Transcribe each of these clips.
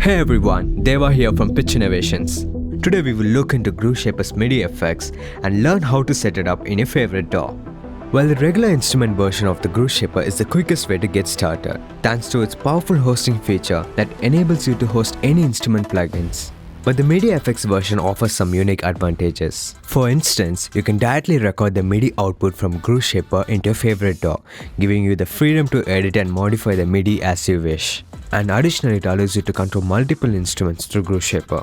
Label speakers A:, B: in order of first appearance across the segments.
A: Hey everyone, Deva here from Pitch Innovations. Today we will look into Groove Shaper's MIDI FX and learn how to set it up in your favorite DAW. While the regular instrument version of the Groove Shaper is the quickest way to get started, thanks to its powerful hosting feature that enables you to host any instrument plugins. But the MIDI FX version offers some unique advantages. For instance, you can directly record the MIDI output from Groove Shaper into your favorite DAW, giving you the freedom to edit and modify the MIDI as you wish. And additionally, it allows you to control multiple instruments through Groove Shaper.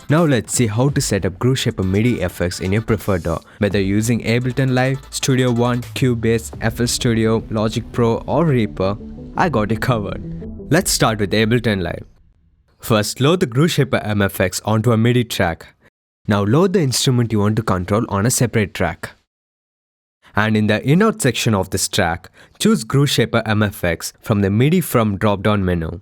A: Now let's see how to set up Groove Shaper MIDI FX in your preferred DAW. Whether using Ableton Live, Studio One, Cubase, FL Studio, Logic Pro or Reaper, I got it covered. Let's start with Ableton Live. First, load the Groove Shaper MFX onto a MIDI track. Now load the instrument you want to control on a separate track. And in the in-out section of this track, choose Groove Shaper MFX from the MIDI from drop-down menu.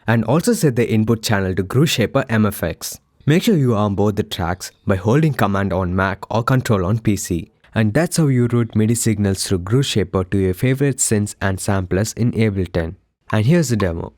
A: And also set the input channel to Groove Shaper MFX. Make sure you arm both the tracks by holding Command on Mac or Control on PC. And that's how you route MIDI signals through Groove Shaper to your favorite synths and samplers in Ableton. And here's the demo.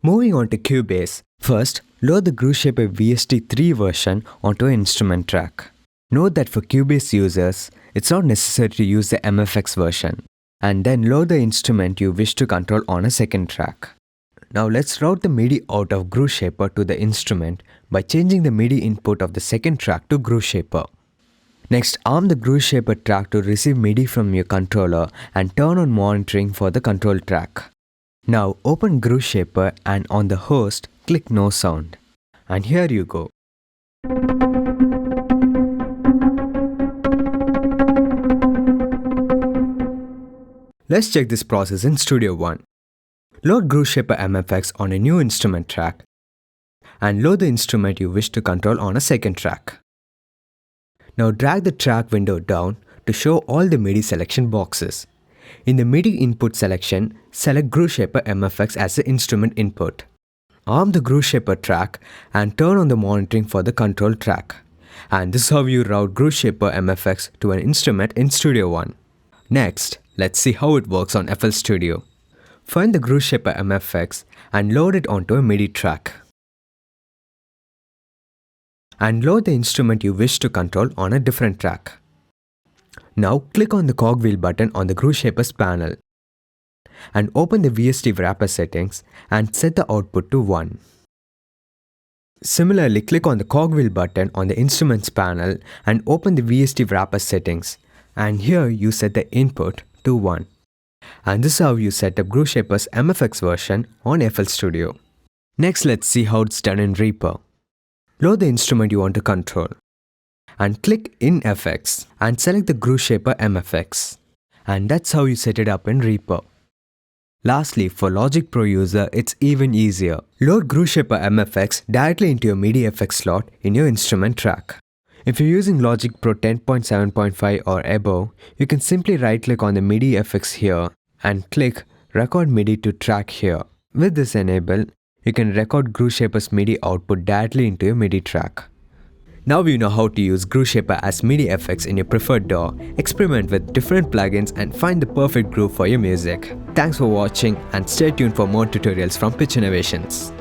A: Moving on to Cubase, first load the Groove Shaper VST3 version onto an instrument track. Note that for Cubase users, it's not necessary to use the MFX version. And then load the instrument you wish to control on a second track. Now let's route the MIDI out of Groove Shaper to the instrument by changing the MIDI input of the second track to Groove Shaper. Next, arm the Groove Shaper track to receive MIDI from your controller and turn on monitoring for the control track. Now open Groove Shaper and on the host, click No Sound. And here you go. Let's check this process in Studio One. Load Groove Shaper MFX on a new instrument track and load the instrument you wish to control on a second track. Now drag the track window down to show all the MIDI selection boxes. In the MIDI input selection, select Groove Shaper MFX as the instrument input. Arm the Groove Shaper track and turn on the monitoring for the control track. And this is how you route Groove Shaper MFX to an instrument in Studio One. Next, let's see how it works on FL Studio. Find the Groove Shaper MFX and load it onto a MIDI track. And load the instrument you wish to control on a different track. Now click on the cogwheel button on the Groove Shaper's panel and open the VST wrapper settings and set the output to 1. Similarly, click on the cogwheel button on the instruments panel and open the VST wrapper settings, and here you set the input to 1. And this is how you set up Groove Shaper's MFX version on FL Studio. Next, let's see how it's done in Reaper. Load the instrument you want to control and click in FX and select the Groove Shaper MFX. And that's how you set it up in Reaper. Lastly, for Logic Pro user, it's even easier. Load Groove Shaper MFX directly into your MIDI FX slot in your instrument track. If you're using Logic Pro 10.7.5 or above, you can simply right-click on the MIDI FX here and click Record MIDI to track here. With this enabled, you can record Groove Shaper's MIDI output directly into your MIDI track. Now you know how to use Groove Shaper as MIDI FX in your preferred DAW, experiment with different plugins and find the perfect groove for your music. Thanks for watching and stay tuned for more tutorials from Pitch Innovations.